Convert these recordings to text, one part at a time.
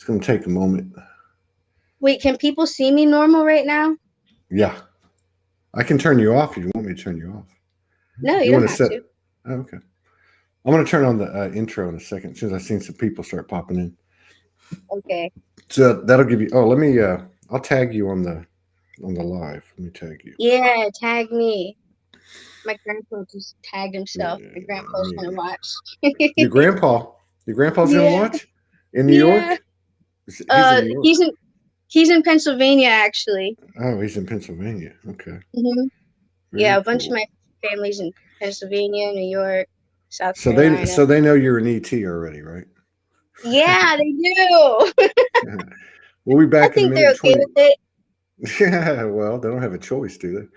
It's going to take a moment. Wait, can people see me normal right now? Yeah. I can turn you off if you want me to turn you off. No, you don't have to. Oh, okay. I'm going to turn on the intro in a second, as soon as I've seen some people start popping in. Okay. So that'll give you. Oh, let me. I'll tag you on the live. Let me tag you. Yeah, tag me. My grandpa just tagged himself. My grandpa's gonna watch. Your grandpa's gonna watch in New York. He's in New York. He's in Pennsylvania actually. Oh, he's in Pennsylvania. Okay. Mm-hmm. Yeah, a bunch of my family's in Pennsylvania, New York, South Carolina. So they know you're an ET already, right? Yeah, they do. We'll be back. I think they're okay with it. Yeah, well, they don't have a choice, do they?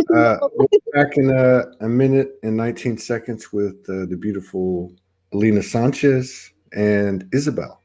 We'll be back in a minute and 19 seconds with the beautiful Aileena Sanchez and Isabel.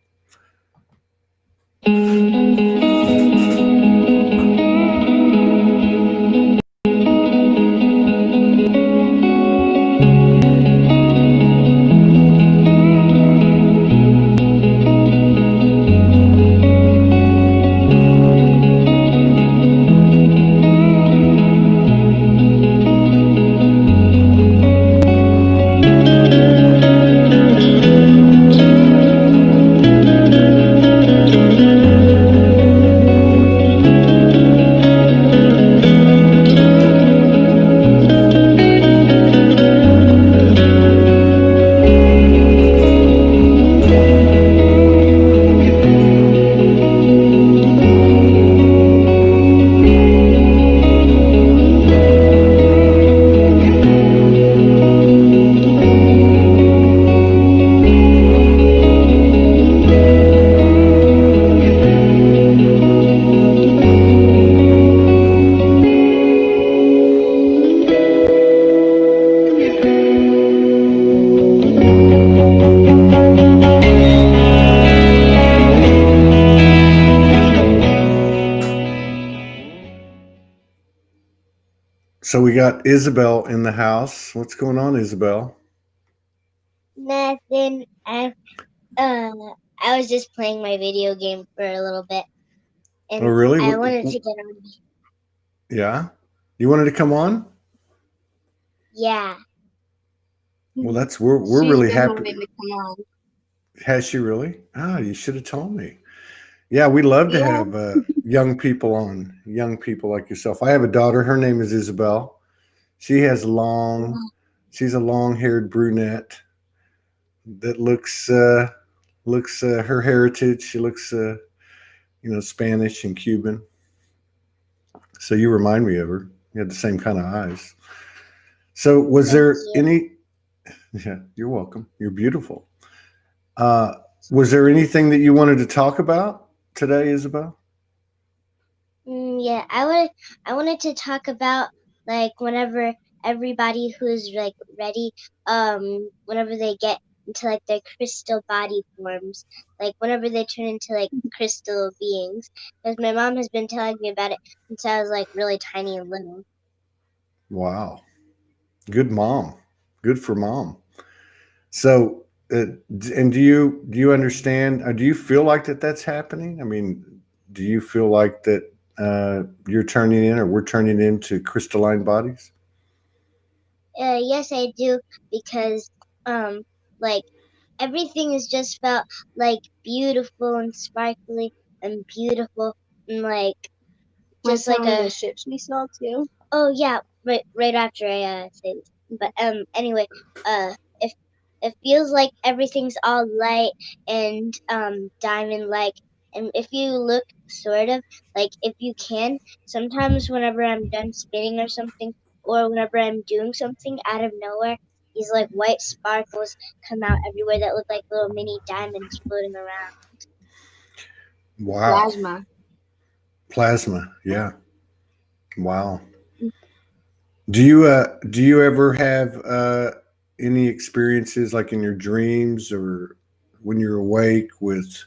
So we got Isabel in the house. What's going on, Isabel? Nothing. I was just playing my video game for a little bit. And oh, really? I wanted to get on. Yeah? You wanted to come on? Yeah. Well, we're really happy. To come on. Has she really? Ah, you should have told me. Yeah, we love to have young people on, young people like yourself. I have a daughter. Her name is Isabel. She has she's a long-haired brunette that looks her heritage. She looks, Spanish and Cuban. So you remind me of her. You had the same kind of eyes. So was there any? Yeah, you're welcome. You're beautiful. Was there anything that you wanted to talk about today, Isabel? Yeah, I wanted to talk about like whenever everybody who's like ready, whenever they get into like their crystal body forms, like whenever they turn into like crystal beings. Because my mom has been telling me about it since I was like really tiny and little. Wow, good mom, good for mom. So, and do you understand? Do you feel like that's happening? I mean, do you feel like that you're turning in, or we're turning into crystalline bodies? Yes, I do, because like everything has just felt like beautiful and sparkly and beautiful and like just like the ships we saw too. Oh yeah, right after I say this. But anyway, it feels like everything's all light and diamond like. And if you look sort of like, if you can, sometimes whenever I'm done spinning or something, or whenever I'm doing something out of nowhere, these like white sparkles come out everywhere that look like little mini diamonds floating around. Wow. Plasma, yeah. Wow. Do you ever have any experiences like in your dreams or when you're awake with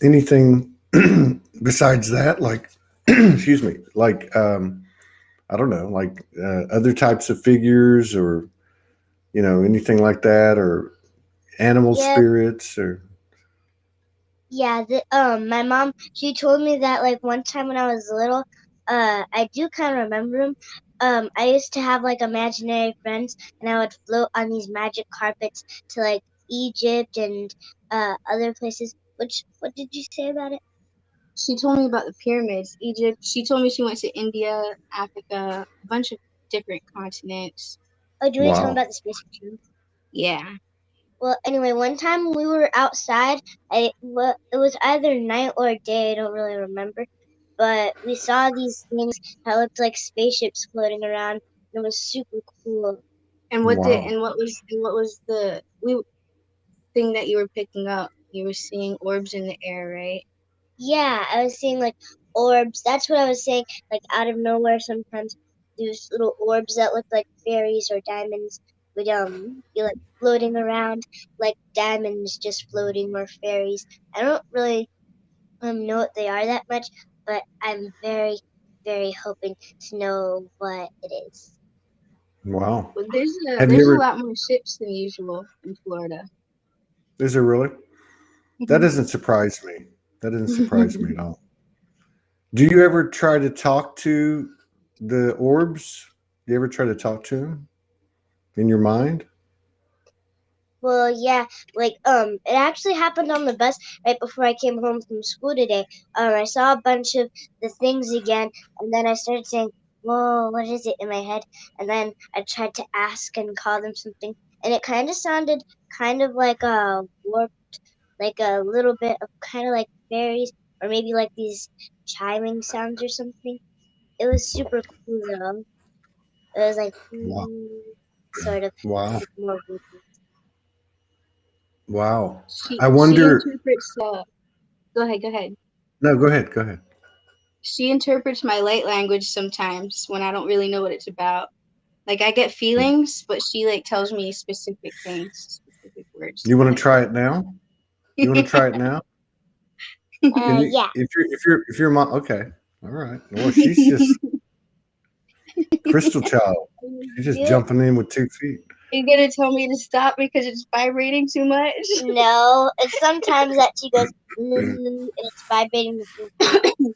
anything besides that? Like, excuse me, like I don't know, like other types of figures or anything like that, or animal spirits or. Yeah, my mom, she told me that like one time when I was little, I do kind of remember them. I used to have like imaginary friends, and I would float on these magic carpets to like Egypt and other places. What did you say about it? She told me about the pyramids, Egypt. She told me she went to India, Africa, a bunch of different continents. Oh, do you want to tell me Wow. about the space too? Yeah. Well, anyway, one time we were outside. It was either night or day. I don't really remember, but we saw these things that looked like spaceships floating around. And it was super cool. And what Wow. what was the thing that you were picking up? You were seeing orbs in the air, right? Yeah, I was seeing like orbs. That's what I was saying. Like out of nowhere, sometimes these little orbs that look like fairies or diamonds would be like floating around like diamonds just floating or fairies. I don't really know what they are that much, but I'm very, very hoping to know what it is. Wow. Well, Have you there's a ever, lot more ships than usual in Florida. is there really? That doesn't surprise me. That doesn't surprise me at all. Do you ever try to talk to the orbs? Do you ever try to talk to them in your mind? Well, yeah, like it actually happened on the bus right before I came home from school today. I saw a bunch of the things again, and then I started saying, "Whoa, what is it?" in my head, and then I tried to ask and call them something, and it kind of sounded kind of like a warped, like a little bit of kind of like fairies, or maybe like these chiming sounds or something. It was super cool though. It was like Wow. sort of Wow. like more vocal. Wow. I She wonder. interprets. Go ahead. Go ahead. No, go ahead. Go ahead. She interprets my light language sometimes when I don't really know what it's about. Like I get Yeah. feelings, but she like tells me specific things, specific words You to want to like. try it now? You want to try it now? Can you? Yeah. If you're mom, okay. All right. Well, she's just crystal child. She's just Do jumping in with 2 feet. You're gonna tell me to stop because it's vibrating too much? No, it's sometimes that she goes, and it's vibrating the food.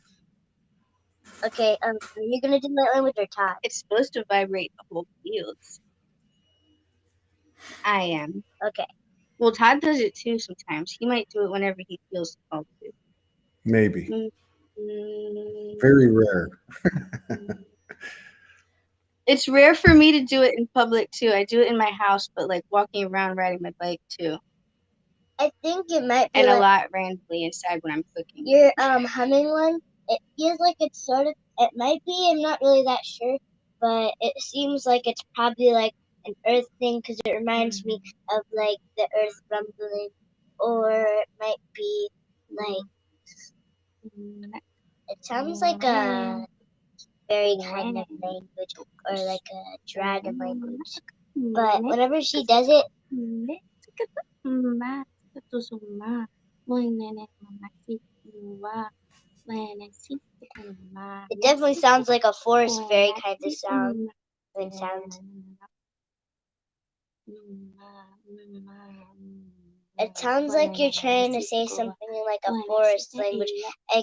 Okay, are you gonna do that language or Todd? It's supposed to vibrate the whole fields. I am. Okay. Well, Todd does it too sometimes. He might do it whenever he feels called to. Maybe. Mm, Very rare. It's rare for me to do it in public too. I do it in my house, but like walking around riding my bike too. I think it might be And a like lot randomly inside when I'm cooking. your humming one. It feels like it's sort of. It might be. I'm not really that sure, but it seems like it's probably like an earth thing because it reminds me of like the earth rumbling, or it might be like it sounds like a very kind of language or like a dragon language. But whenever she does it, it definitely sounds like a forest fairy kind of sound. It sounds like you're trying to say something in like a forest language. I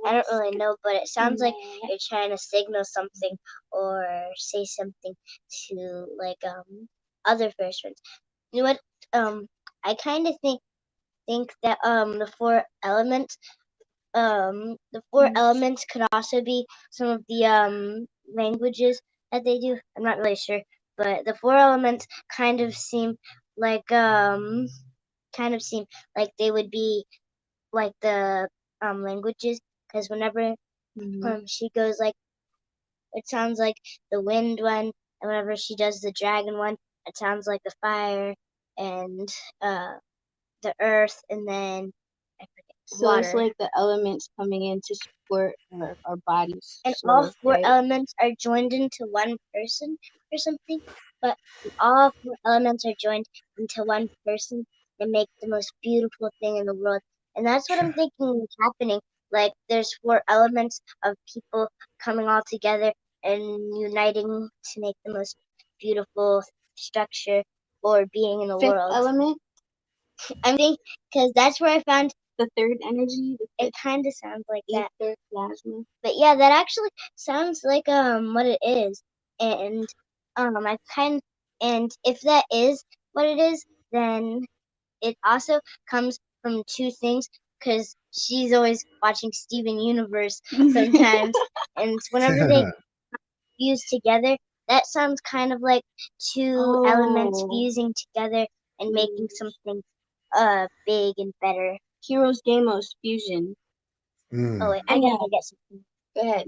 don't really know, but it sounds like you're trying to signal something or say something to like other first ones. You know what? I kind of think that the four elements could also be some of the languages that they do. I'm not really sure, but the four elements like kind of seem like they would be like the languages because whenever she goes like it sounds like the wind one, and whenever she does the dragon one, it sounds like the fire and the earth, and then I forget So water. it's like the elements coming in to support our bodies. And sort all of, four right? elements are joined into one person or something. But all four elements are joined into one person and make the most beautiful thing in the world. And that's what I'm thinking is happening. Like there's four elements of people coming all together and uniting to make the most beautiful structure or being in the Fifth world. element? I'm thinking because that's where I found the third energy. It kind of sounds like that. Ether plasma. But yeah, that actually sounds like what it is. And and if that is what it is, then it also comes from two things, because she's always watching Steven Universe sometimes, and whenever they fuse together, that sounds kind of like two elements fusing together and making something big and better. Heroes Demos fusion. Oh wait, I gotta get something. Go ahead.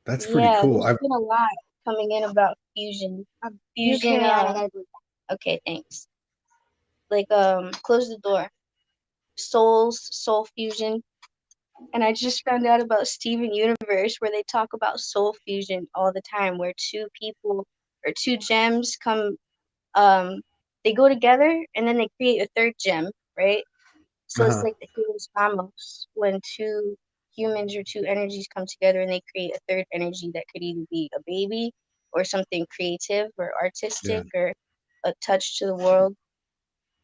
That's pretty cool. There's been a lot coming in about fusion. Fusion. Okay, thanks. Like close the door. Soul fusion. And I just found out about Steven Universe, where they talk about soul fusion all the time, where two people or two gems come, they go together and then they create a third gem, right? So it's like the Heroes Amos, when two humans or two energies come together and they create a third energy that could either be a baby or something creative or artistic or a touch to the world.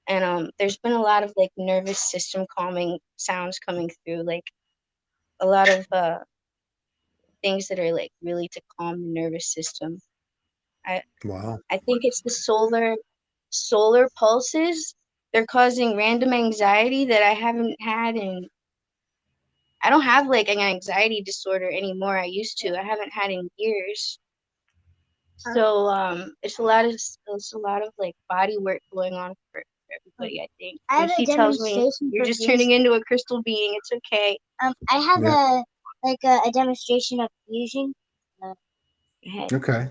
And there's been a lot of like nervous system calming sounds coming through, like a lot of things that are like really to calm the nervous system. I think it's the solar pulses. They're causing random anxiety that I haven't had, and I don't have like an anxiety disorder anymore. I used to. I haven't had in years. So it's a lot of like body work going on for everybody, I think. And she tells me you're just turning into a crystal being. It's okay. I have a demonstration of fusion. Okay.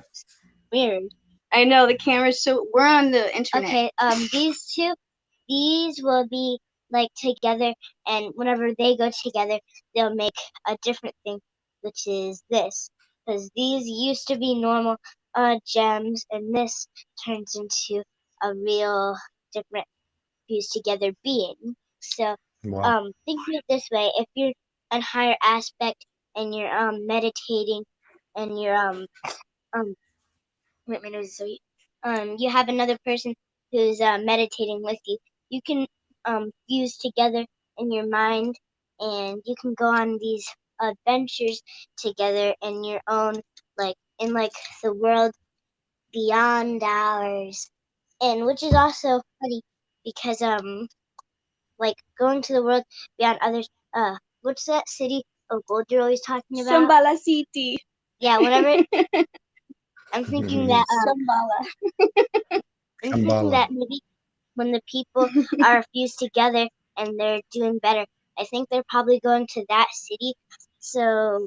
Weird. I know the camera's so. We're on the internet. Okay. These will be like together, and whenever they go together, they'll make a different thing, which is this. Because these used to be normal gems, and this turns into a real different fused together being. So think of it this way: if you're a higher aspect and you're meditating and you're wait, my nose is so you have another person who's meditating with you. You can fuse together in your mind, and you can go on these adventures together in your own, like in like the world beyond ours, and which is also funny because like going to the world beyond others. What's that city of gold you're always talking about? Shambhala City. Yeah, whatever. I'm thinking that Shambhala. I'm thinking that maybe when the people are fused together and they're doing better, I think they're probably going to that city. So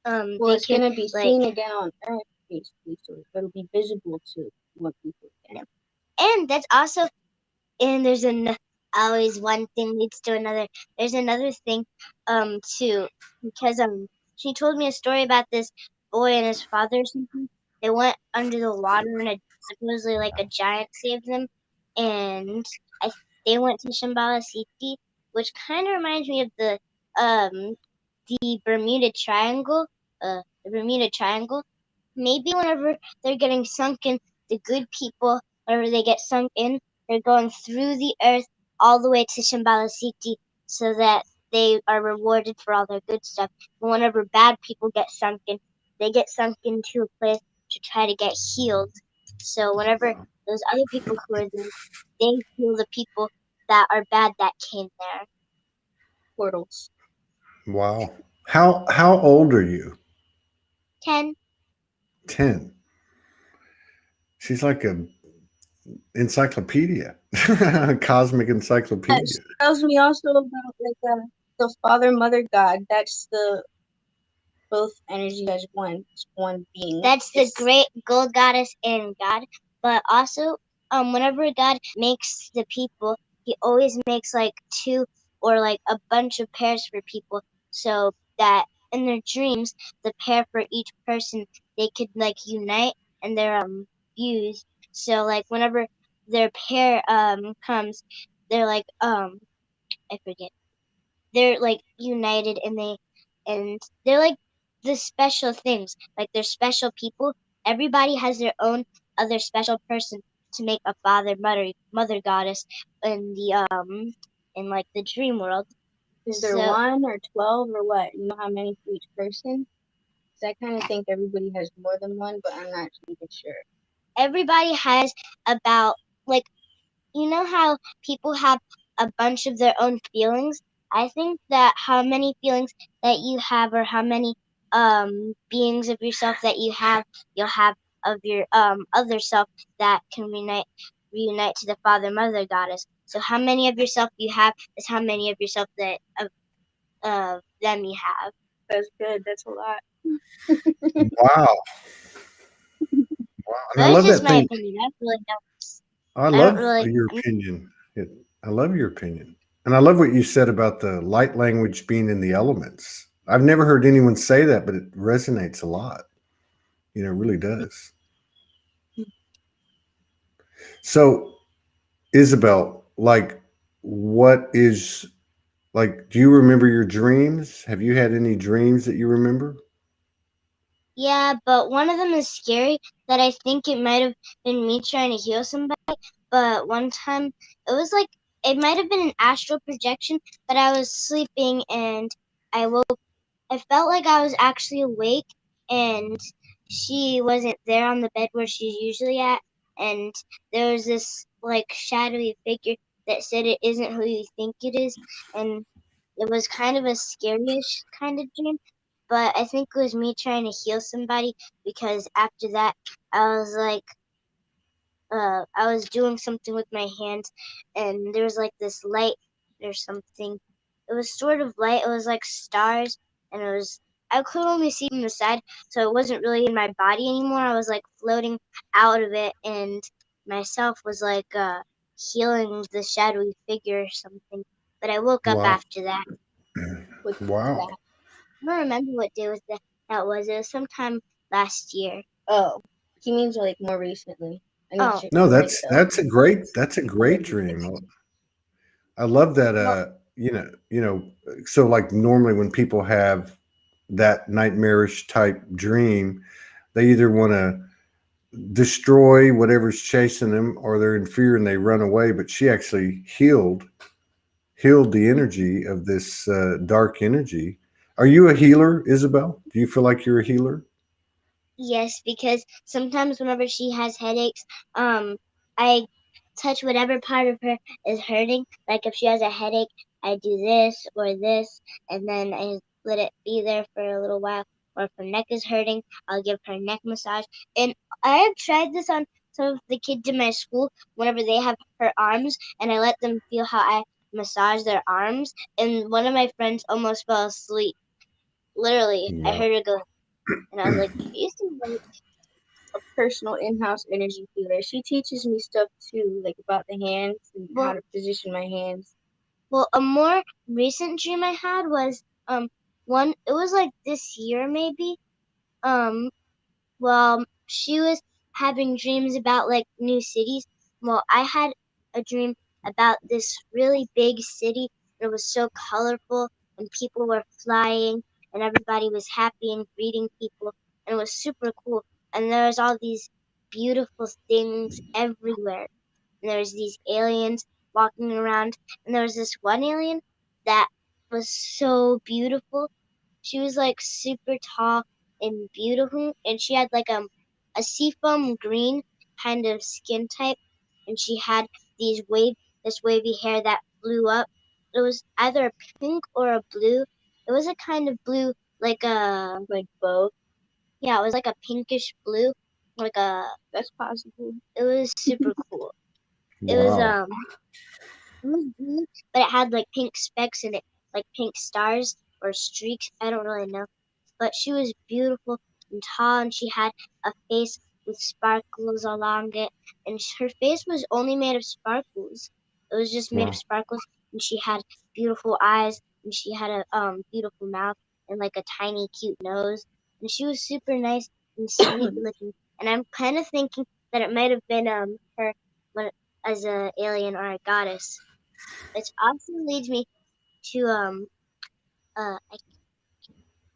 well, it's gonna be seen again on Earth, basically, so it'll be visible to what people can. And that's also, and there's always one thing leads to another. There's another thing too, because she told me a story about this boy and his father or something. They went under the water and supposedly like a giant saved them, and they went to Shambhala City, which kind of reminds me of the Bermuda Triangle. The Bermuda Triangle. Maybe whenever they're getting sunk in, the good people, whenever they get sunk in, they're going through the earth all the way to Shambhala City, so that they are rewarded for all their good stuff. And whenever bad people get sunk in, they get sunk into a place to try to get healed. So whenever those other people who are there, they heal the people that are bad that came there. Portals. Wow. How old are you? 10. 10. She's like a encyclopedia, cosmic encyclopedia. She tells me also about like the Father, Mother, God. That's the both energies as one being. That's the great gold goddess and God. But also, whenever God makes the people, he always makes like two or like a bunch of pairs for people, so that in their dreams, the pair for each person, they could like unite and they're fused. So like whenever their pair comes, they're like I forget. They're like united and they're like the special things. Like they're special people. Everybody has their own other special person to make a father, mother goddess in the in like the dream world. Is there 1 or 12 or what? You know how many for each person? Because I kind of think everybody has more than one, but I'm not even sure. Everybody has about, like, you know how people have a bunch of their own feelings? I think that how many feelings that you have, or how many beings of yourself that you'll have of your other self that can reunite to the Father, Mother, Goddess. So how many of yourself you have is how many of yourself that of them you have. That's good. That's a lot. Wow. Wow. And I That's love just that my thing. opinion. I really don't. I don't love really. your opinion. I love your opinion. And I love what you said about the light language being in the elements. I've never heard anyone say that, but it resonates a lot. It really does. So, Isabel, like, what is, like, do you remember your dreams? Have you had any dreams that you remember? Yeah, but one of them is scary that I think it might have been me trying to heal somebody. But one time, it was like, it might have been an astral projection, but I was sleeping and I woke. I felt like I was actually awake, and she wasn't there on the bed where she's usually at. And there was this like shadowy figure that said it isn't who you think it is. And it was kind of a scary-ish kind of dream, but I think it was me trying to heal somebody, because after that, I was like, I was doing something with my hands, and there was like this light or something. It was sort of light. It was like stars, and I could only see from the side, so it wasn't really in my body anymore. I was like floating out of it, and myself was like healing the shadowy figure or something. But I woke up Wow. after that. With Wow. that. I don't remember what day was that was. It was sometime last year. Oh, he means like more recently. I mean, Oh, No, like that's a great dream. I love that. well, So like normally when people have that nightmarish type dream, they either want to destroy whatever's chasing them, or they're in fear and they run away. But she actually healed the energy of this dark energy. Are you a healer, Isabel? Do you feel like you're a healer? yes, because sometimes whenever she has headaches, I touch whatever part of her is hurting. Like if she has a headache, I do this or this, and then I let it be there for a little while. Or if her neck is hurting, I'll give her a neck massage. And I have tried this on some of the kids in my school whenever they have her arms, and I let them feel how I massage their arms. And one of my friends almost fell asleep. Literally, I Wow. heard her go, and I was like, "You seem like a personal in-house energy healer. She teaches me stuff too, like about the hands and how well, to position my hands. well." A more recent dream I had was one. It was like this year maybe. Um, well, she was having dreams about like new cities. Well, I had a dream about this really big city. It was so colorful, and people were flying, and everybody was happy and greeting people, and it was super cool. And there was all these beautiful things everywhere. And there was these aliens walking around, and there was this one alien that was so beautiful. She was like super tall and beautiful, and she had like a seafoam green kind of skin type, and she had this wavy hair that flew up. It was either a pink or a blue. It was a kind of blue, like a Like both. yeah, it was like a pinkish blue, like a. That's possible. It was super cool. It was Wow. it was blue, but it had like pink specks in it, like pink stars or streaks. I don't really know. But she was beautiful and tall, and she had a face with sparkles along it. And her face was only made of sparkles. It was just made of Wow. sparkles, and she had beautiful eyes, and she had a beautiful mouth and like a tiny cute nose. And she was super nice and sweet looking. And I'm kind of thinking that it might have been her when, as a alien or a goddess. Which also leads me to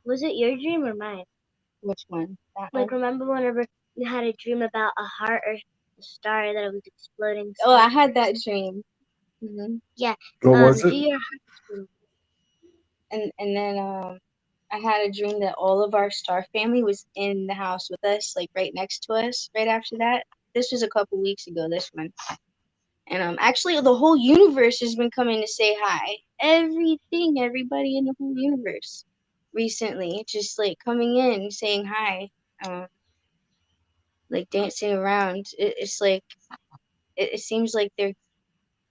was it your dream or mine? Which one? That Like, one? remember whenever you had a dream about a heart or a star that it was exploding? Oh, I had that dream. Yeah. What was Do it? your And then I had a dream that all of our star family was in the house with us, like right next to us. Right after that, this was a couple weeks ago. This one, and actually, the whole universe has been coming to say hi. Everybody in the whole universe, recently, just like coming in, saying hi, like dancing around. It's like it seems like they're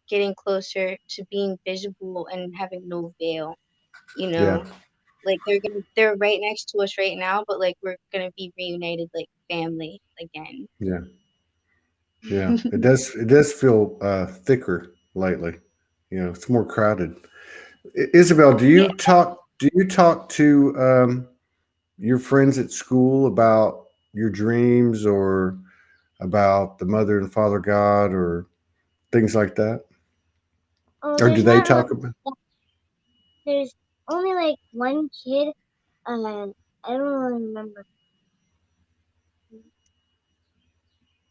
getting closer to being visible and having no veil. You Yeah, know, like they're right next to us right now, but like we're gonna be reunited like family again. yeah, yeah. It does. It does feel thicker lately. You know, it's more crowded. Isabel, do Yeah, you talk? Do you talk to your friends at school about your dreams or about the Mother and Father God or things like that? Or do there's they not talk much. about? There's only like one kid. I don't really remember.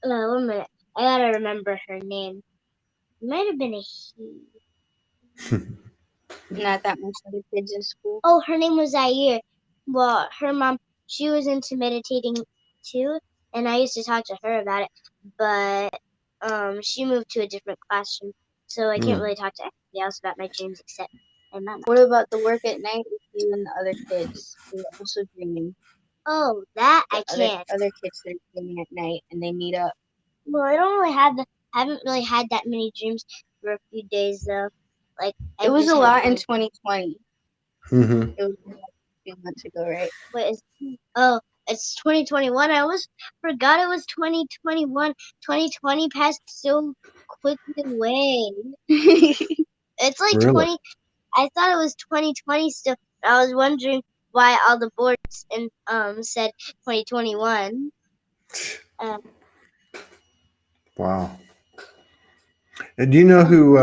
1 minute. I gotta remember her name. It might have been a he. not that much other kids in school. Oh, her name was Zaire. Well, her mom, she was into meditating too, and I used to talk to her about it. But she moved to a different classroom, so I can't Mm. really talk to anybody else about my dreams except my mama. What about the work at night with you and the other kids who are also dreaming? Oh, that The I can't. other kids that are dreaming at night and they meet up. Well, I don't really haven't really had that many dreams for a few days though. Like It I've was just a had lot in one. 2020. Hmm. It was like a few months ago, right? What is? Oh, it's 2021. I almost forgot it was 2021. 2020 passed so quickly away. It's like Really? 20. I thought it was 2020 still. I was wondering why all the boards and said 2021. Um, Wow. And do you know who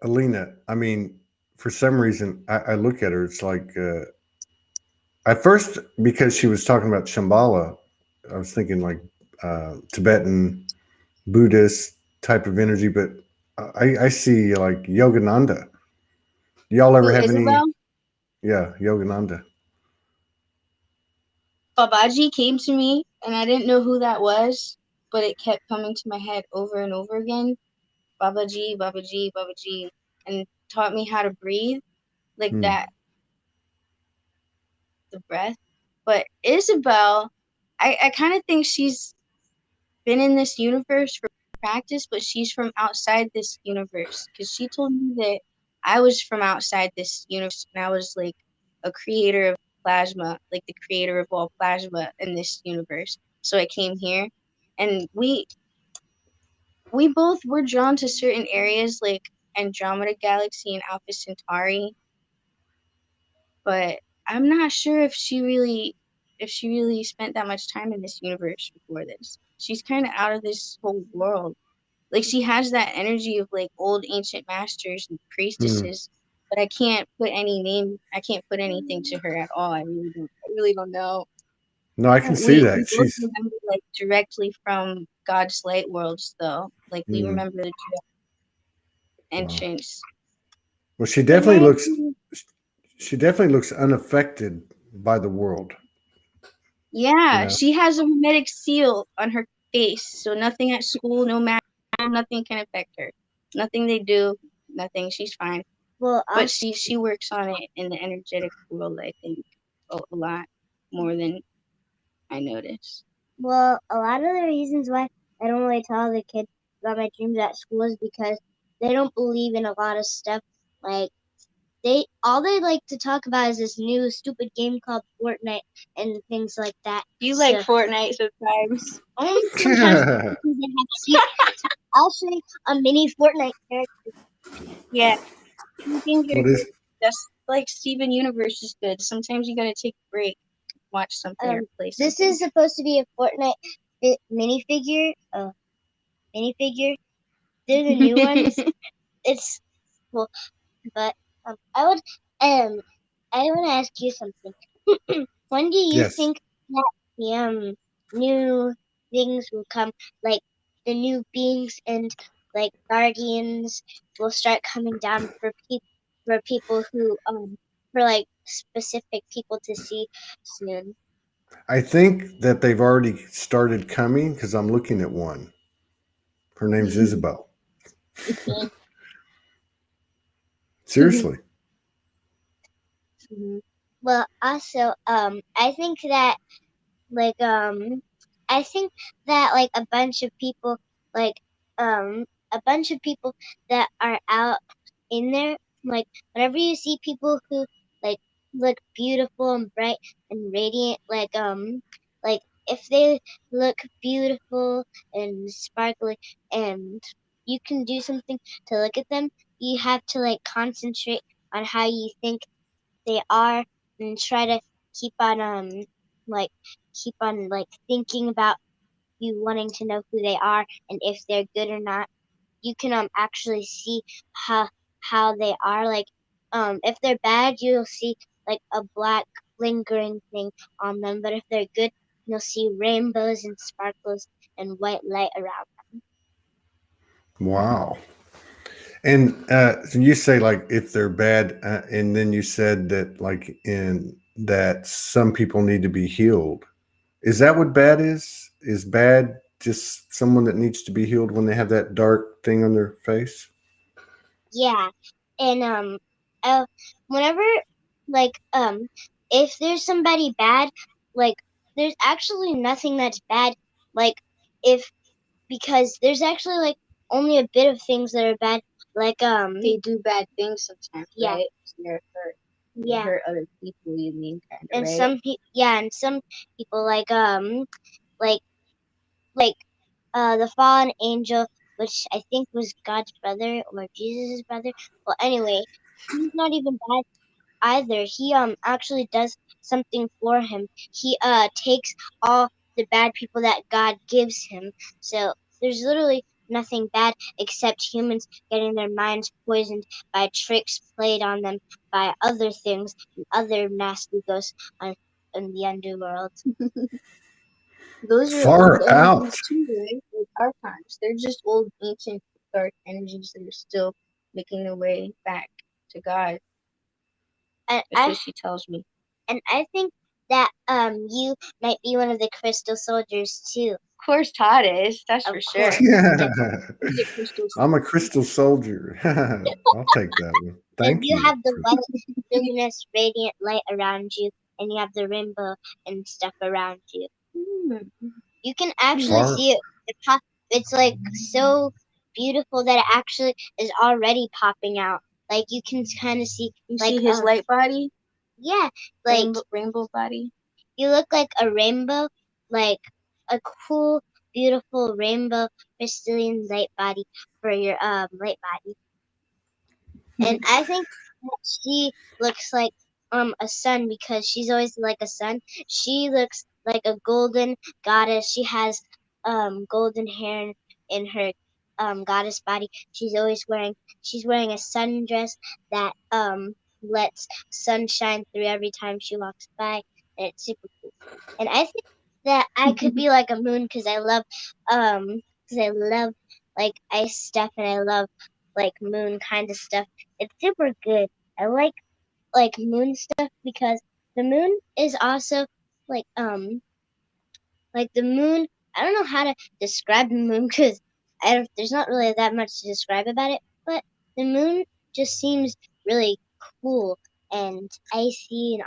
Aileena? I mean, for some reason, I look at her. It's like at first because she was talking about Shambhala, I was thinking like Tibetan Buddhist type of energy, but I see like Yogananda. Do y'all ever Who, have any? Isabel? Yeah, Yogananda. Babaji came to me and I didn't know who that was, but it kept coming to my head over and over again. Babaji, Babaji, Babaji, and taught me how to breathe like Hmm. that, the breath. But Isabel, I kind of think she's been in this universe for practice, but she's from outside this universe because she told me that I was from outside this universe and I was like a creator of plasma, like the creator of all plasma in this universe. So I came here, and we both were drawn to certain areas like Andromeda Galaxy and Alpha Centauri, but I'm not sure if she really spent that much time in this universe before this. She's kind of out of this whole world. Like she has that energy of like old ancient masters and Hmm. priestesses, but I can't put anything to her at all. I really don't know. No, I can see We that. both She's remember like directly from God's light worlds though. Like we hmm. remember the direct Wow. entrance. Well, she can definitely I? looks. She definitely looks unaffected by the world. You Yeah, know. she has a hermetic seal on her face, so nothing at school, no matter, nothing can affect her. Nothing they do, nothing. She's fine. Well, But she works on it in the energetic world, I think, a lot more than I notice. Well, a lot of the reasons why I don't really tell the kids about my dreams at school is because they don't believe in a lot of stuff. Like they like to talk about is this new stupid game called Fortnite and things like that. You like So Fortnite sometimes. only sometimes because they have I'll say a mini Fortnite character. Yeah, anything What you're is? just like Steven Universe is good. Sometimes you gotta take a break, watch something or play This something. is supposed to be a Fortnite minifigure. Minifigure. They're the new ones. It's cool, but I would I want to ask you something. When do you Yes. think that the new things will come, like the new beings and like guardians will start coming down for people who for like specific people to see soon. I think that they've already started coming because I'm looking at one. Her name's Isabel. Seriously. Well, also, I think that like I think that like a bunch of people that are out in there, like whenever you see people who like look beautiful and bright and radiant, like if they look beautiful and sparkly and you can do something to look at them, you have to like concentrate on how you think they are and try to keep on like thinking about you wanting to know who they are and if they're good or not. You can actually see how they are. Like if they're bad, you'll see like a black lingering thing on them, but if they're good, you'll see rainbows and sparkles and white light around them. Wow. And so you say like if they're bad, and then you said that like in that some people need to be healed. Is that what bad is? Is bad just someone that needs to be healed when they have that dark thing on their face? Yeah, and whenever like if there's somebody bad, like there's actually nothing that's bad. Like if because there's actually like only a bit of things that are bad. Like They do bad things sometimes, Yeah. right? They're hurt. They yeah, hurt other people, you mean, kind of, and right? some people like like the fallen angel, which I think was God's brother or Jesus' brother. Well, anyway, he's not even bad either. He actually does something for him. He takes all the bad people that God gives him. So there's literally nothing bad except humans getting their minds poisoned by tricks played on them by other things and other nasty ghosts in the underworld. Those are Far old out. energies too, right? Like our times. They're just old, ancient, dark energies that are still making their way back to God. And That's what she tells me. And I think that you might be one of the crystal soldiers too. Of course, Todd is. That's Of for sure. course. Yeah. He's a crystal I'm a crystal soldier. I'll take that one. And Thank you you. have the white, luminous, radiant light around you, and you have the rainbow and stuff around you. You can actually Far. see it. It's like so beautiful that it actually is already popping out. Like you can kind of see. You like see his light body? Yeah, like rainbow body. you look like a rainbow, like a cool, beautiful rainbow crystalline light body for your light body. And I think that she looks like a sun because she's always like a sun. She looks like a golden goddess. She has golden hair in her goddess body. She's wearing a sundress that lets sun shine through every time she walks by, and it's super cool. And I think that I could be like a moon because I love like ice stuff and I love like moon kind of stuff. It's super good. I like moon stuff because the moon is also like the moon. I don't know how to describe the moon because there's not really that much to describe about it. But the moon just seems really cool and icy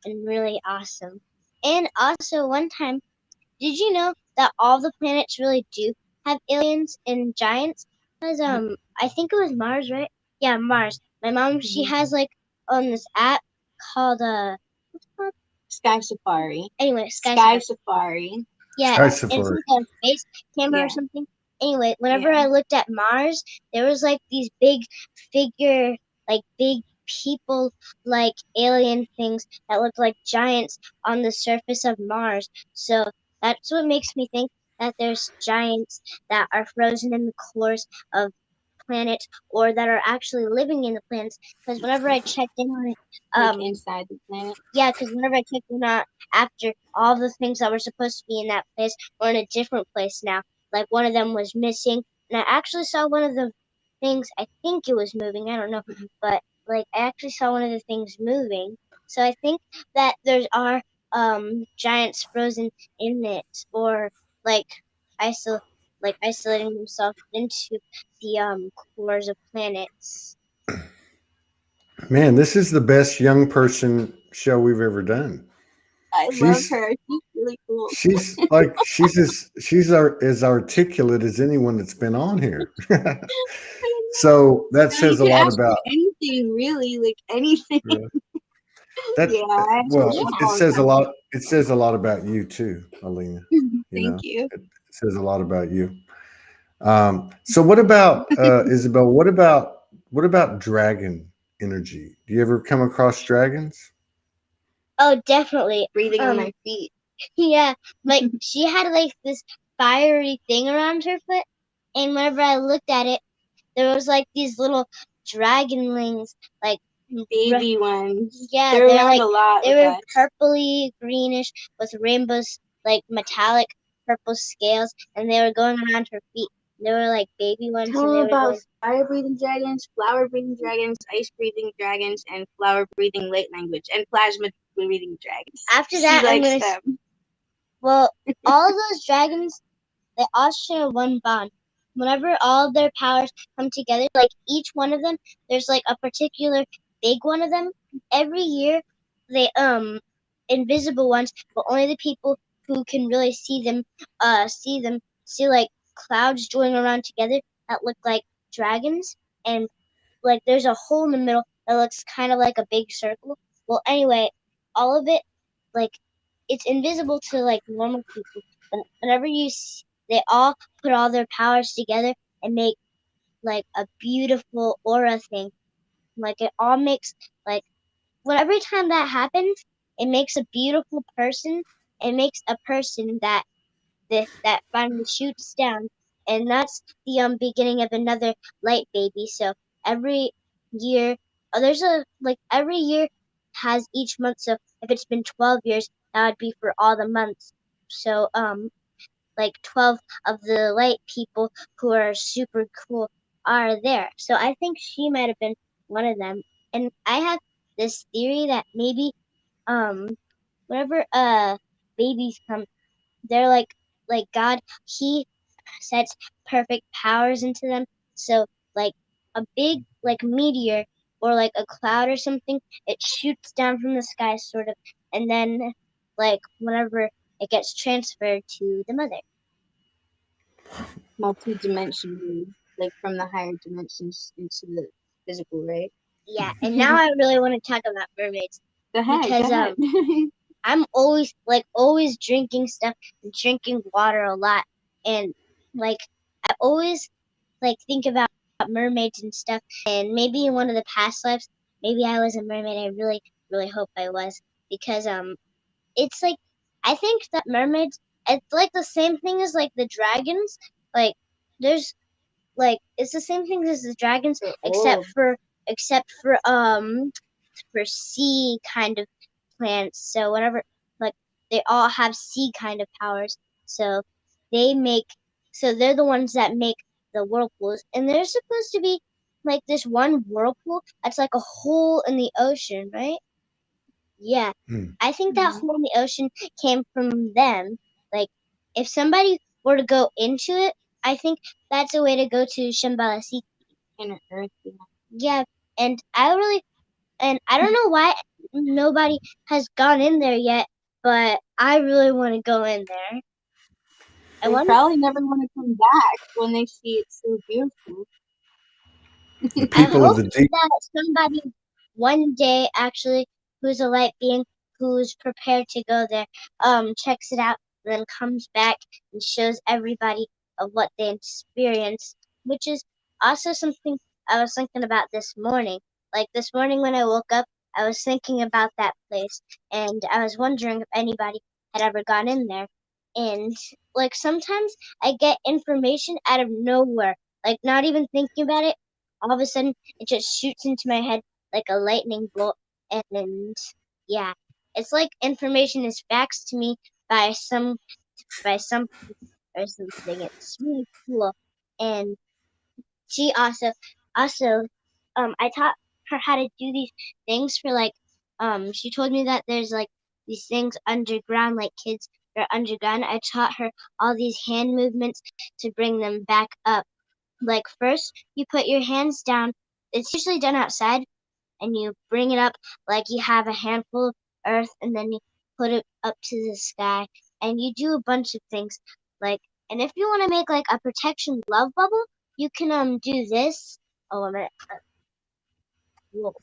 and really awesome. And also one time, did you know that all the planets really do have aliens and giants? Because I think it was Mars, right? Yeah, Mars. My mom, she has like on this app called what's it called? Sky Safari. Anyway, Sky Safari. Yeah, Sky it's Safari. like a space camera Yeah. or something. Anyway, whenever I looked at Mars, there was like these big big people like alien things that looked like giants on the surface of Mars. So that's what makes me think that there's giants that are frozen in the cores of planets or that are actually living in the planets. Because whenever I checked in on it, Like inside the planet. yeah, because whenever I checked in on after all the things that were supposed to be in that place were in a different place now. Like one of them was missing, and I actually saw one of the things. I think it was moving. I don't know, but like I actually saw one of the things moving. So I think that there are giants frozen in it, or like isolating themselves into the cores of planets. Man, this is the best young person show we've ever done. I love her. She's really cool. She's as articulate as anyone that's been on here. So that says a lot about anything, really, like anything. Really? That yeah. Well, it says a lot. It says a lot about you too, Aileena. Thank you. It says a lot about you. So what about Isabel? What about dragon energy? Do you ever come across dragons? Oh, definitely. Breathing on my feet. Yeah, like she had like this fiery thing around her foot, and whenever I looked at it, there was like these little dragonlings, like baby ones. Yeah, they're like a lot. They were purpley greenish with rainbows, like metallic purple scales, and they were going around her feet. They were like baby ones. Tell them about fire breathing dragons, flower breathing dragons, ice breathing dragons, and flower breathing light language, and plasma breathing dragons. After that, I'm gonna. Well, all of those dragons, they all share one bond. Whenever all of their powers come together, like each one of them, there's like a particular big one of them. Every year, they invisible ones, but only the people who can really see them see like clouds joining around together that look like dragons, and like there's a hole in the middle that looks kind of like a big circle. Well, anyway, all of it, like, it's invisible to like normal people, but whenever you see, they all put all their powers together and make like a beautiful aura thing. Like it all makes like every time that happens, it makes a beautiful person. It makes a person that finally shoots down, and that's the beginning of another light baby. So every year, there's a like every year has each month. So if it's been 12 years, that would be for all the months. So like 12 of the light people who are super cool are there. So I think she might have been one of them. And I have this theory that maybe whenever babies come, they're like God, he sets perfect powers into them. So like a big like meteor or like a cloud or something, it shoots down from the sky sort of, and then like whenever it gets transferred to the mother. Multi-dimensionally, like from the higher dimensions into the physical, right? Yeah, and now I really want to talk about mermaids. Go ahead. I'm always drinking stuff and drinking water a lot, and like I always like think about mermaids and stuff, and maybe in one of the past lives, maybe I was a mermaid. I really, really hope I was, because it's like I think that mermaids, it's like the same thing as like the dragons. Like there's like it's the same thing as the dragons, except for sea kind of plants. So whatever, like they all have sea kind of powers. So they make, so they're the ones that make the whirlpools, and they're supposed to be like this one whirlpool that's like a hole in the ocean, right? Yeah, I think that hole in the ocean came from them. Like if somebody were to go into it, I think that's a way to go to Shambhala in Earth. Yeah, and I don't know why nobody has gone in there yet, but I really want to go in there. They probably never want to come back when they see it so beautiful. The people of the deep. That somebody one day actually who's a light being who's prepared to go there checks it out, then comes back and shows everybody of what they experienced, which is also something I was thinking about this morning. Like this morning when I woke up, I was thinking about that place, and I was wondering if anybody had ever gone in there. And like sometimes I get information out of nowhere, like not even thinking about it. All of a sudden, it just shoots into my head like a lightning bolt, and yeah, it's like information is faxed to me by some or something. It's really cool, and she also I taught her how to do these things for like she told me that there's like these things underground, like kids that are underground. I taught her all these hand movements to bring them back up. Like first you put your hands down. It's usually done outside, and you bring it up like you have a handful of earth, and then you put it up to the sky, and you do a bunch of things. Like, and if you want to make like a protection love bubble, you can do this. Oh, a minute. Whoa.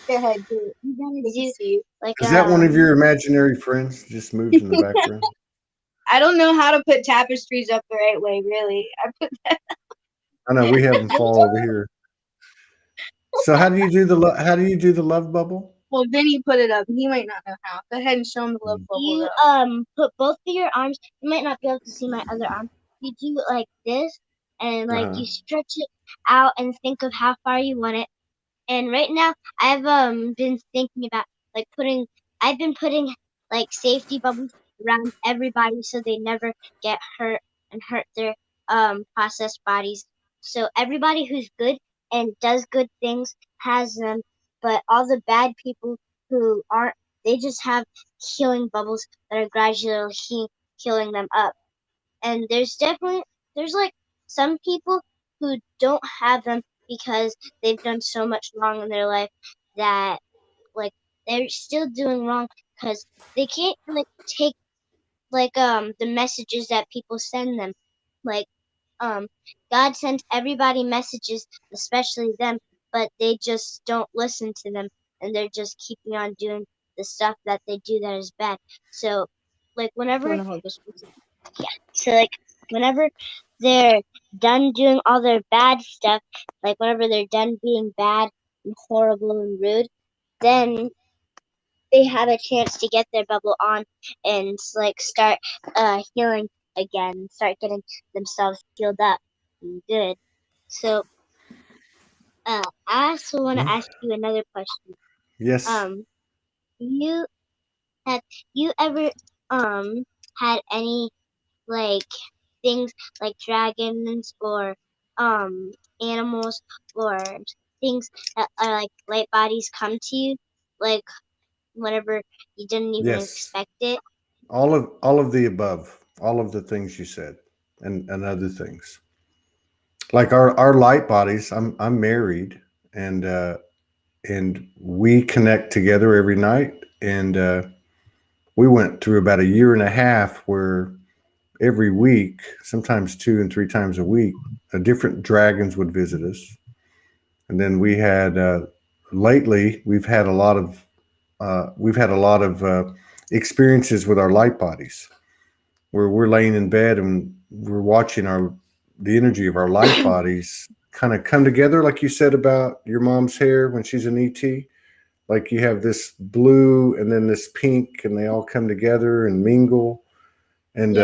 Go ahead, do it. You gotta do like Is that one of your imaginary friends just moved in the background? I don't know how to put tapestries up the right way, really. I put that. I know we have them fall over here. So how do you do the love bubble? Well, Vinny put it up. He might not know how. Go ahead and show him the love bubble. You put both of your arms. You might not be able to see my other arm. You do it like this, and like you stretch it out and think of how far you want it. And right now, I've been thinking about like I've been putting like safety bubbles around everybody so they never get hurt and hurt their processed bodies. So everybody who's good and does good things has them, but all the bad people who aren't, they just have healing bubbles that are gradually healing them up. And there's like some people who don't have them because they've done so much wrong in their life that like they're still doing wrong because they can't like take like the messages that people send them. Like God sent everybody messages, especially them, but they just don't listen to them, and they're just keeping on doing the stuff that they do that is bad. So like whenever so like whenever they're done doing all their bad stuff, like whenever they're done being bad and horrible and rude, then they have a chance to get their bubble on and like start healing again, start getting themselves healed up and good. So I also want to ask you another question. Yes. You have you ever had any like things like dragons or animals or things that are like light bodies come to you like whenever you didn't even expect it? All of the above, all of the things you said, and other things. Like our light bodies. I'm married, and we connect together every night, and we went through about a year and a half where every week, sometimes 2 and 3 times a week, different dragons would visit us. And then we had lately we've had a lot of experiences with our light bodies where we're laying in bed and we're watching the energy of our light bodies kind of come together, like you said about your mom's hair when she's an ET. Like you have this blue and then this pink, and they all come together and mingle. And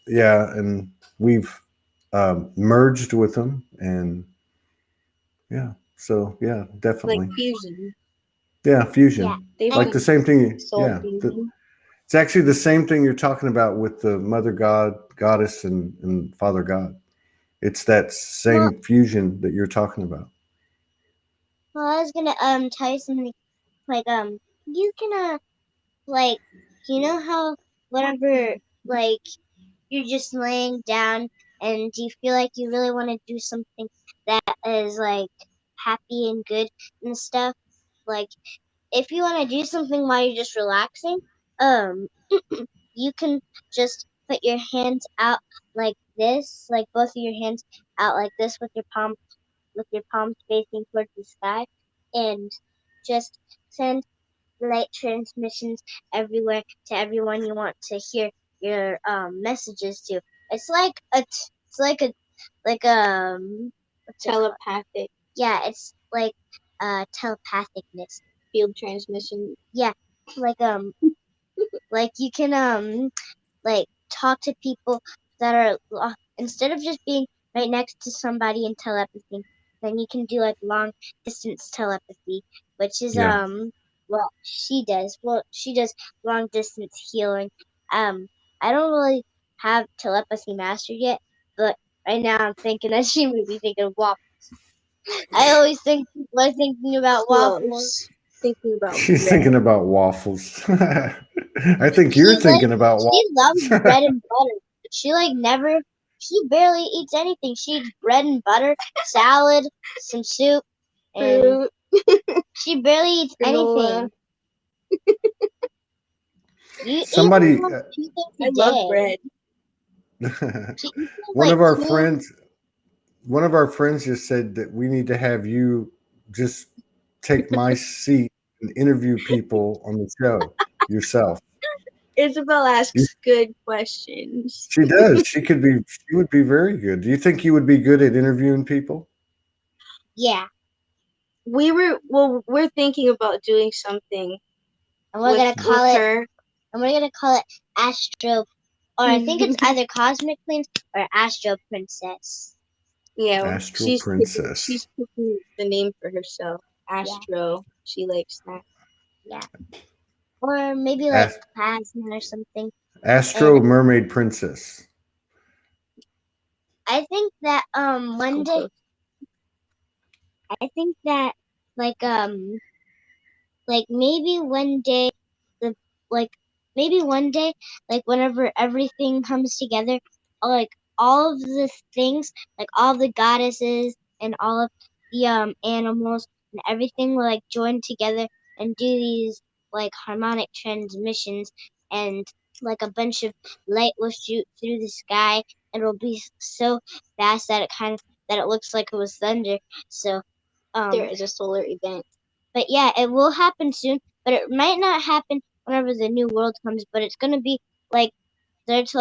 and we've merged with them, and so definitely like fusion. Yeah, fusion. Yeah. Like the same thing. Soul fusion. It's actually the same thing you're talking about with the Mother God, Goddess, and Father God. It's that same fusion that you're talking about. Well, I was gonna tell you something like you can like you know how whenever like you're just laying down and you feel like you really want to do something that is like happy and good and stuff, like if you want to do something while you're just relaxing, you can just put your hands out like this, like both of your hands out like this with your palms facing towards the sky, and just send light transmissions everywhere to everyone you want to hear your messages to. It's like telepathic. Yeah, it's like telepathicness. Field transmission. Yeah, like like you can like talk to people that are instead of just being right next to somebody in telepathy, then you can do like long distance telepathy, which is well she does long distance healing. I don't really have telepathy mastered yet, but right now I'm thinking that she would be thinking of waffles. I always think people are thinking about waffles. Close. Thinking about She's bread. thinking about waffles. I think She you're thinking about She loves waffles. bread and butter. She she barely eats anything. She eats bread and butter, salad, some soup, and Fruit. she barely eats Granola. anything. You eat Somebody, almost 2 things I a love day. bread. She eats one like of our 2. friends, one of our friends just said that we need to have you just take my seat and interview people on the show yourself. Isabel asks good questions. She does. She would be very good. Do you think you would be good at interviewing people? Yeah, We're thinking about doing something and we're gonna call with it. her. And we're gonna call it Astro, or I think it's either Cosmic Queens or Astro Princess. Yeah, Astral Princess. she's picking the name for herself. Astro. Yeah. She likes that. Yeah. Or maybe like Plasma or something. Astro Mermaid Princess. I think that one day. I think that like maybe one day the maybe one day whenever everything comes together, like all of the things, like all of the goddesses and all of the animals and everything will like join together and do these like harmonic transmissions, and like a bunch of light will shoot through the sky, and it'll be so fast that it looks like it was thunder. So there is a solar event. But yeah, it will happen soon, but it might not happen whenever the new world comes, but it's going to be like there to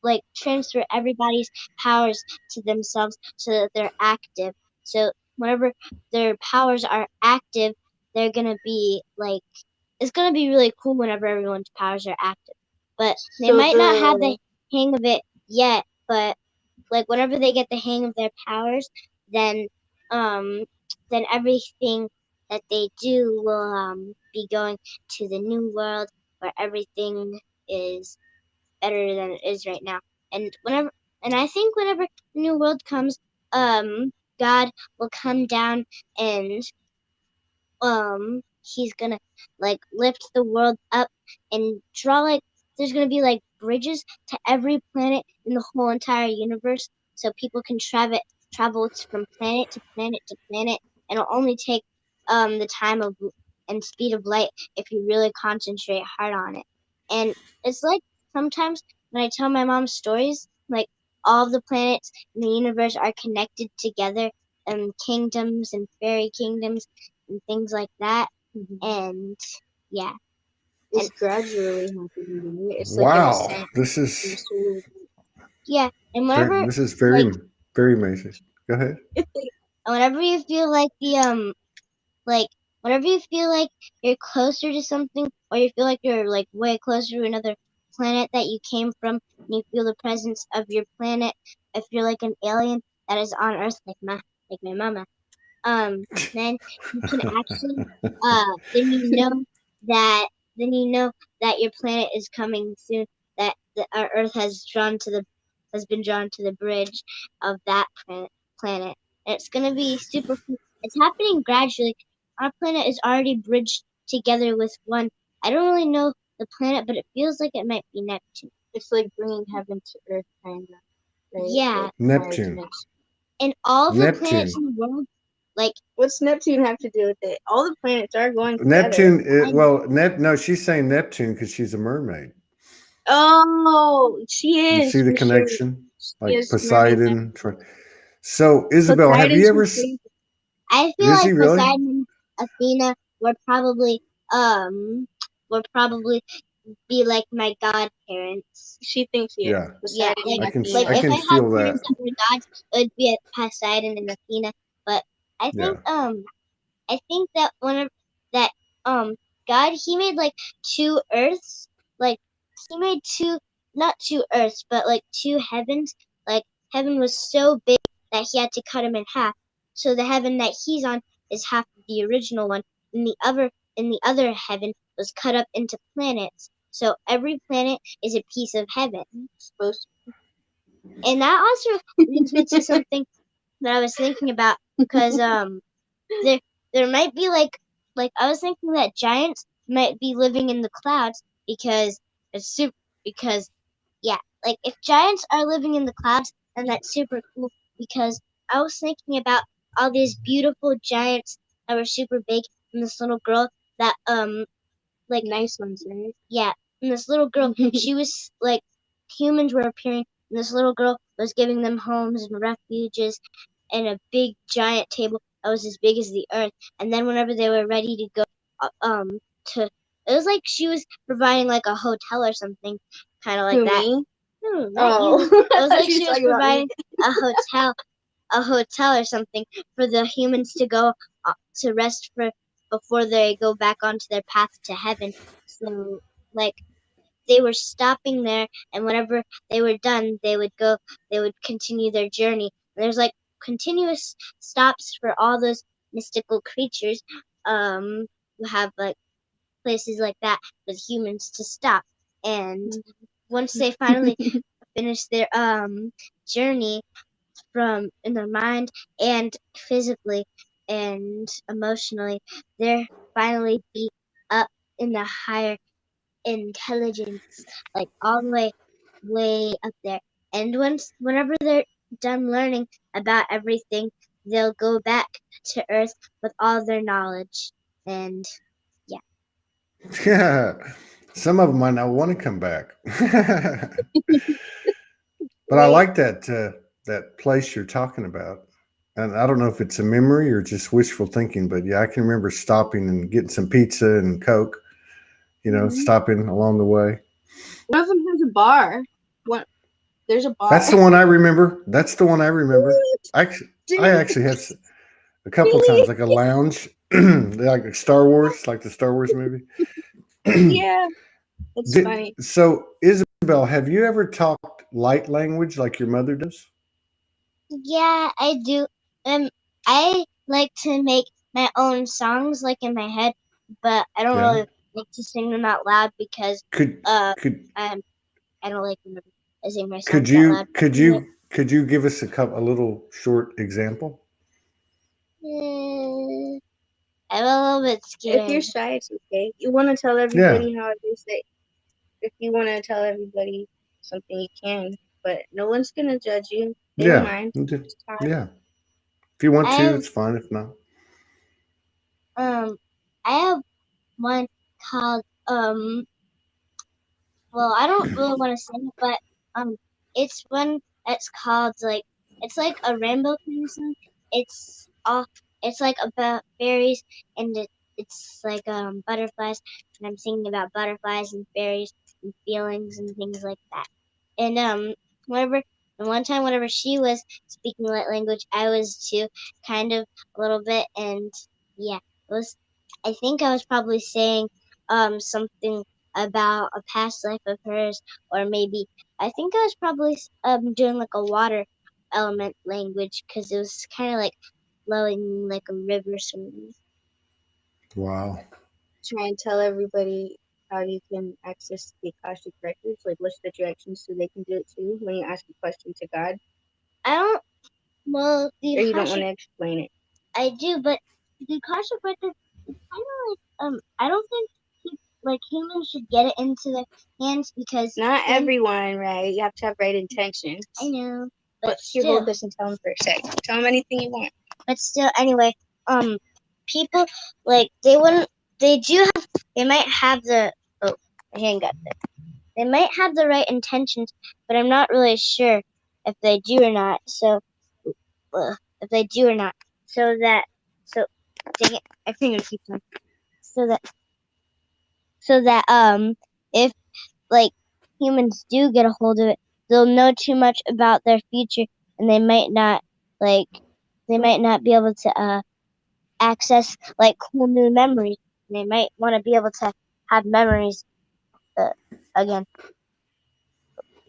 like transfer everybody's powers to themselves so that they're active. So whenever their powers are active, they're going to be like, it's going to be really cool whenever everyone's powers are active. But they might not have the hang of it yet, but like whenever they get the hang of their powers, then everything that they do will be going to the new world where everything is better than it is right now. And I think whenever the new world comes, God will come down and he's gonna like lift the world up and draw there's gonna be like bridges to every planet in the whole entire universe, so people can travel from planet to planet to planet, and it'll only take the time of and speed of light if you really concentrate hard on it. And it's like sometimes when I tell my mom stories, like all of the planets in the universe are connected together, kingdoms and fairy kingdoms and things like that. And yeah, it's gradually happening. It's wow, like this is and whenever this is very very amazing. Go ahead. whenever you feel like whenever you feel like you're closer to something, or you feel like you're like way closer to another planet that you came from, and you feel the presence of your planet, if you're like an alien that is on Earth, like my mama, then you can actually then you know that your planet is coming soon, that our Earth has been drawn to the bridge of that planet. And it's gonna be super cool. It's happening gradually. Our planet is already bridged together with one. I don't really know the planet, but it feels like it might be Neptune. It's like bringing heaven to Earth, kind of. Right? Yeah. Like Neptune. And all of the planets in the world, like, what's Neptune have to do with it? All the planets are going together. Neptune. No, she's saying Neptune because she's a mermaid. Oh, she is. You see the connection, sure. like Poseidon. So, Isabel, have you ever? I feel like Poseidon, Athena were probably be like my godparents. She thinks yeah. Poseidon I can if I had feel parents that were gods, it would be Poseidon and Athena. But I think that God, he made like 2 earths, like he made not 2 earths, but like 2 heavens. Like heaven was so big that he had to cut him in half. So the heaven that he's on is half of the original one, and the other heaven was cut up into planets. So every planet is a piece of heaven. Supposed to be. And that also leads me to something that I was thinking about, because there might be like I was thinking that giants might be living in the clouds because it's super, because yeah, like if giants are living in the clouds, then that's super cool, because I was thinking about all these beautiful giants that were super big, and this little girl that like Nice ones, right? yeah, and this little girl, she was like, humans were appearing, and this little girl was giving them homes and refuges and a big giant table that was as big as the earth. And then whenever they were ready to go, to it was like she was providing like a hotel or something, kind of like Who, that. me? No, not Oh, you. It I was thought like she was she was talking about me. providing a hotel or something for the humans to go to rest for before they go back onto their path to heaven. So like they were stopping there, and whenever they were done, they would continue their journey. And there's like continuous stops for all those mystical creatures who have like places like that for the humans to stop. And once they finally finish their journey from in their mind and physically and emotionally, they're finally be up in the higher intelligence, like all the way up there. And whenever they're done learning about everything, they'll go back to Earth with all their knowledge. And yeah. Yeah, some of them might not want to come back. But I Right. like that place you're talking about. And I don't know if it's a memory or just wishful thinking, but yeah, I can remember stopping and getting some pizza and Coke, stopping along the way. One of them has a bar. There's a bar. That's the one I remember. That's the one I remember. What? I actually have a couple of Really? times, like a lounge, like Star Wars, like the Star Wars movie. Yeah, that's funny. So, Isabel, have you ever talked light language like your mother does? Yeah, I do. I like to make my own songs like in my head, but I don't Yeah. really like to sing them out loud because Could could I don't like whenever I sing my could songs out you loud. could you could you give us a little short example? I'm a little bit If you're scared. shy, it's okay. You want to tell Yeah. everybody how it is that if you want to tell everybody something, you can. But no one's gonna judge you. They don't Yeah. mind. Just talk. Yeah. If you want I to, have it's fine. If not, um I have one called well, I don't really want to sing it, but it's one that's called like, it's like a rainbow kind of song. It's off. It's like about fairies, and it's like butterflies, and I'm singing about butterflies and fairies and feelings and things like that. And whenever and one time whenever she was speaking light language, I was too, kind of a little bit, and yeah, it was. I think I was probably saying something about a past life of hers, or maybe I think I was probably doing like a water element language, because it was kind of like flowing like a river sort of. wow. Try and tell everybody how you can access the Akashic records. Like, what's the directions so they can do it too when you ask a question to God, I don't. Well, the or you don't want Akashic, to explain it. I do, but the Akashic record is kind of like I don't think like humans should get it into their hands, because Not then, everyone, right? You have to have right intentions. I know, But but here, hold still, this and tell them for a sec. Tell them anything you want. anyway, people like they wouldn't. They do have. They might have the. Oh, my hand got this. They might have the right intentions, but I'm not really sure if they do or not. So, if they do or not, so that so dang it, my finger keeps on. So that if like humans do get a hold of it, they'll know too much about their future, and like they might not be able to access like cool new memories. They might want to be able to have memories uh, again.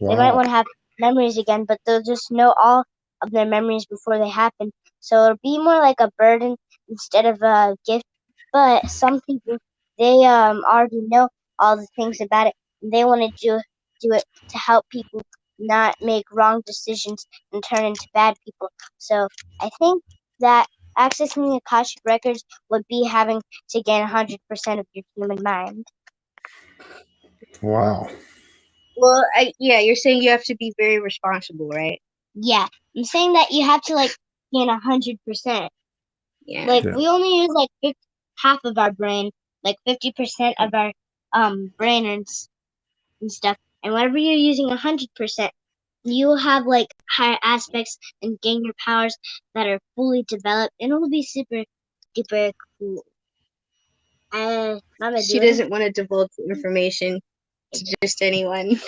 They might Wow. want to have memories again, but they'll just know all of their memories before they happen. So it'll be more like a burden instead of a gift. But some people, they already know all the things about it, and they want to do it to help people not make wrong decisions and turn into bad people. So I think that accessing the Akashic records would be having to gain 100% of your human mind. Wow. Well, yeah, you're saying you have to be very responsible, right? Yeah, I'm saying that you have to like gain 100%. Yeah. Like we only use like half of our brain, like 50% of our brain and stuff. And whenever you're using 100%, you'll have like higher aspects and gain your powers that are fully developed, and it'll be super duper cool. Mama, She doesn't want to divulge the information to just anyone.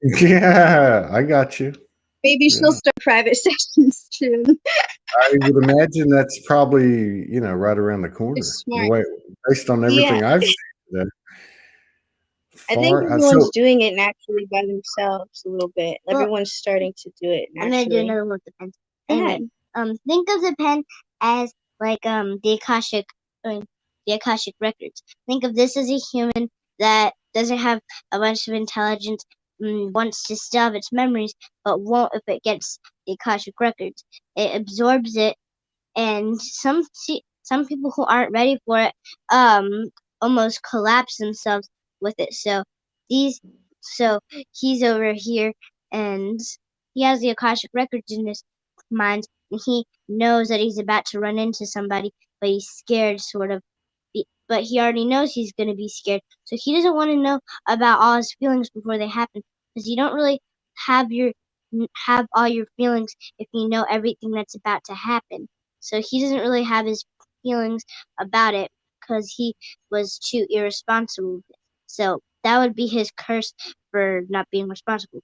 Yeah, I got you. Maybe she'll start private sessions soon. I would imagine that's probably, right around the corner. It's smart. The way, based on everything I've seen today. I think everyone's doing it naturally by themselves a little bit. Well, everyone's starting to do it naturally. I'm gonna do another one with the pen. Anyway, think of the pen as like the Akashic records. Think of this as a human that doesn't have a bunch of intelligence, wants to still have its memories, but won't if it gets the Akashic records. It absorbs it, and some people who aren't ready for it almost collapse themselves with it. So he's over here and he has the Akashic records in his mind, and he knows that he's about to run into somebody, but he's scared sort of. But he already knows he's going to be scared, so he doesn't want to know about all his feelings before they happen, because you don't really have all your feelings if you know everything that's about to happen. So he doesn't really have his feelings about it because he was too irresponsible. So that would be his curse for not being responsible.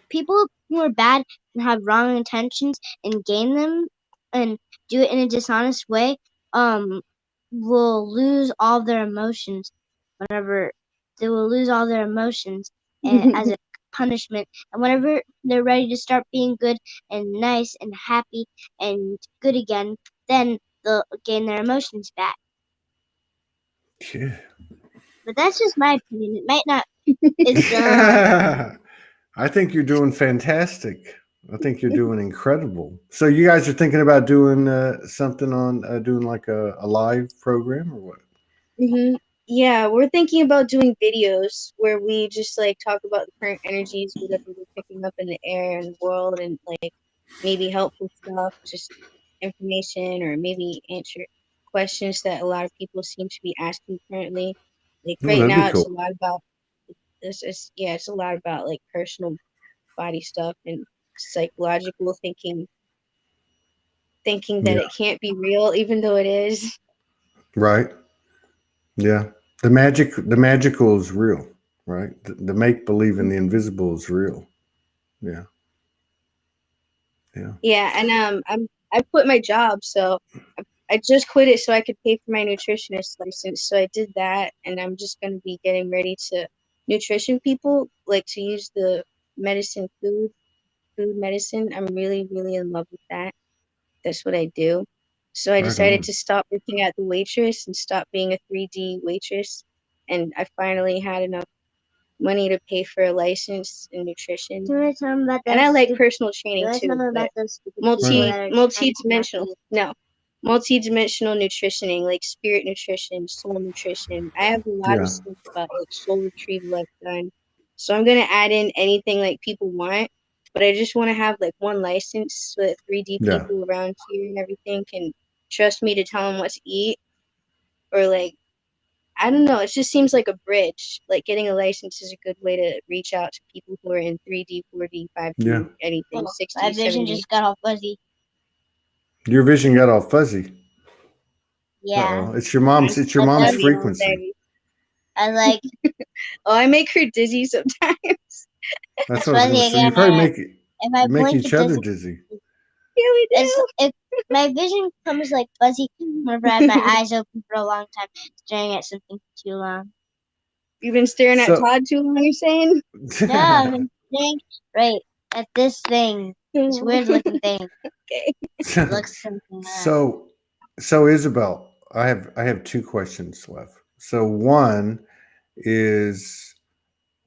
People who are bad and have wrong intentions and gain them and do it in a dishonest way will lose all their emotions whenever they will lose all their emotions as a punishment, and whenever they're ready to start being good and nice and happy and good again, then they'll gain their emotions back. Yeah. But that's just my opinion. It might not. I think you're doing fantastic. I think you're doing incredible. So you guys are thinking about doing something on doing like a live program or what? Mm-hmm. Yeah, we're thinking about doing videos where we just like talk about the current energies, whatever we're picking up in the air and the world, and like maybe helpful stuff, just information, or maybe answer questions that a lot of people seem to be asking currently. Like right now, it's a lot about it's a lot about like personal body stuff and psychological thinking that it can't be real, even though it is. Right. Yeah. The magical is real, right? The make believe in the invisible is real. Yeah. Yeah. Yeah, and I quit my job, so I just quit it so I could pay for my nutritionist license. So I did that, and I'm just going to be getting ready to nutrition people, like to use the medicine food medicine. I'm really, really in love with that. That's what I do. So I decided to stop working at the waitress and stop being a 3D waitress. And I finally had enough money to pay for a license in nutrition. And I like personal training too. Multi-dimensional nutritioning, like spirit nutrition, soul nutrition. I have a lot of stuff about like soul retrieval I've done. So I'm gonna add in anything like people want, but I just want to have like one license so that 3D people around here and everything can trust me to tell them what to eat, or like, I don't know. It just seems like a bridge. Like getting a license is a good way to reach out to people who are in 3D, 4D, 5D, anything. 60, my vision 70. just got all fuzzy. Your vision got all fuzzy. Yeah. Uh-oh. It's your mom's frequency. I like. Oh, I make her dizzy sometimes. That's what I was going to say. You probably make each other dizzy. Yeah, we do. If my vision comes like fuzzy whenever I have my eyes open for a long time, staring at something too long. You've been staring at Todd too long, you're saying? No, I've been staring right at this thing. This weird looking thing. Okay. It looks something So Isabel, I have two questions left. So one is,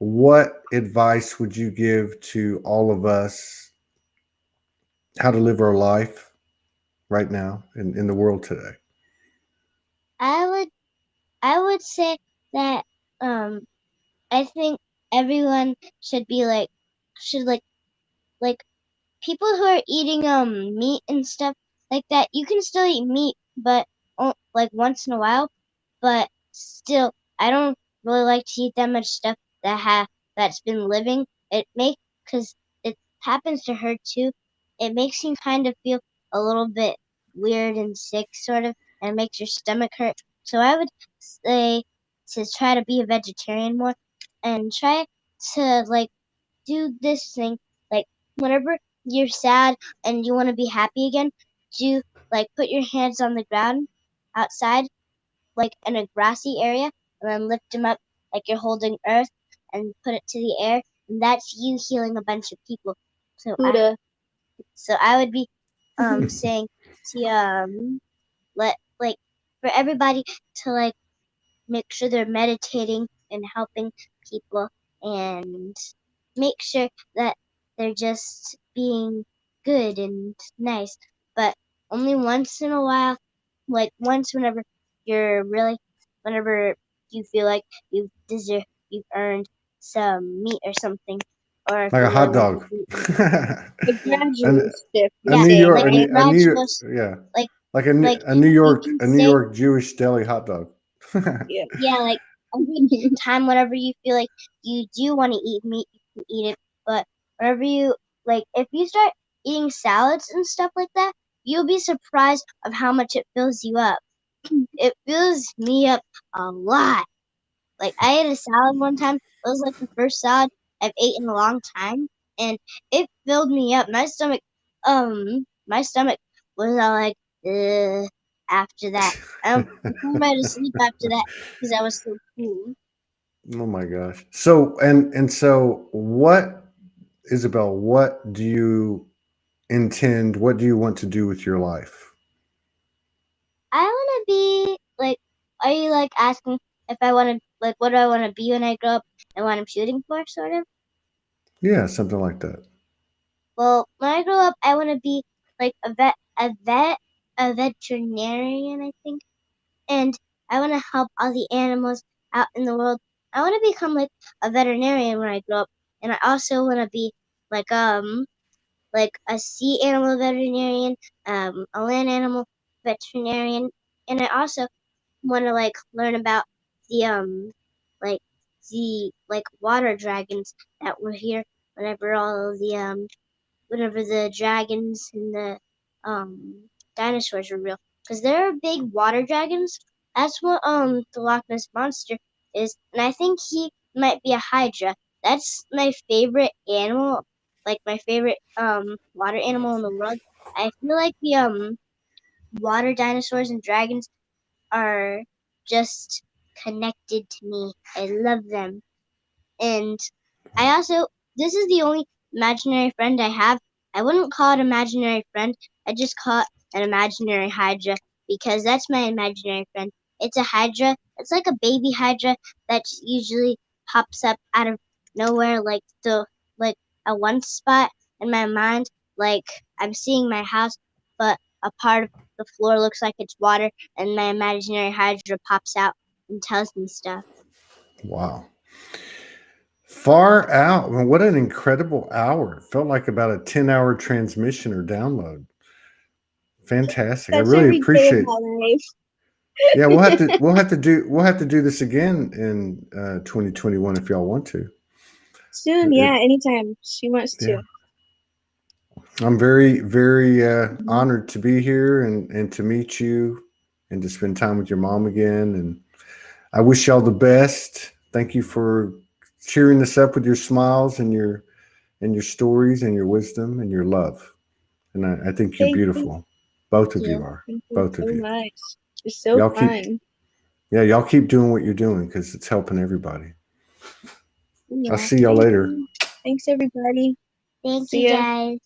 what advice would you give to all of us how to live our life right now in the world today? I would say that I think everyone should be like people who are eating meat and stuff like that. You can still eat meat, but like once in a while. But still, I don't really like to eat that much stuff that's been living. Because it happens to her too. It makes you kind of feel a little bit weird and sick, sort of, and it makes your stomach hurt. So I would say to try to be a vegetarian more, and try to like do this thing, like whenever you're sad and you want to be happy again, do like put your hands on the ground outside, like in a grassy area, and then lift them up like you're holding earth and put it to the air, and that's you healing a bunch of people. So Buddha. I would be saying to let like for everybody to like make sure they're meditating and helping people, and make sure that they're just being good and nice, but only once in a while, like once whenever you feel like you've earned some meat or something, or if Like you a really hot want to dog. be, The yeah, gradual step, A you yeah, New say, York, like a right? a New, gradual, yeah, like like like you can A New say, York Jewish deli hot dog. Yeah. yeah, like every time whenever you feel like you do want to eat meat, you can eat it. But whenever you like, if you start eating salads and stuff like that, you'll be surprised of how much it fills you up. It fills me up a lot. Like I ate a salad one time. It was like the first salad I've ate in a long time, and it filled me up. My stomach was all like, ugh, after that. I couldn't go to sleep after that because I was so full. Oh my gosh. So so what, Isabel, what do you intend, what do you want to do with your life? I want to be like. Are you like asking if I want to like what do I want to be when I grow up and what I'm shooting for, sort of? Yeah, something like that. Well, when I grow up, I want to be like a veterinarian, I think, and I want to help all the animals out in the world. I want to become like a veterinarian when I grow up, and I also want to be like like a sea animal veterinarian, a land animal veterinarian, and I also want to like learn about the like the water dragons that were here whenever all of the whenever the dragons and the dinosaurs were real, because there are big water dragons. That's what the Loch Ness monster is, and I think he might be a hydra. That's my favorite animal, like my favorite water animal in the world. I feel like the water dinosaurs and dragons are just connected to me. I love them. And I also, this is the only imaginary friend I have. I wouldn't call it imaginary friend. I just call it an imaginary hydra, because that's my imaginary friend. It's a hydra. It's like a baby hydra that usually pops up out of nowhere, like at one spot in my mind. Like I'm seeing my house, but a part of the floor looks like it's water, and my imaginary hydra pops out and tells me stuff. Wow. Far out. Well, what an incredible hour. It felt like about a 10-hour transmission or download. Fantastic. I That's really every day of appreciate. my life. Yeah, we'll have to do this again in 2021 if y'all want to. Soon, It, yeah, anytime she wants yeah. to. I'm very, very honored to be here and to meet you and to spend time with your mom again. And I wish y'all the best. Thank you for cheering us up with your smiles and your stories and your wisdom and your love. And I think you're Thank you. beautiful. Both of Yeah. you are. Thank you Both of so you. much. It's so Y'all keep, fun. yeah, y'all keep doing what you're doing because it's helping everybody. I'll Yeah. see y'all Thank later. you. Thanks, everybody. Thank See you ya. guys.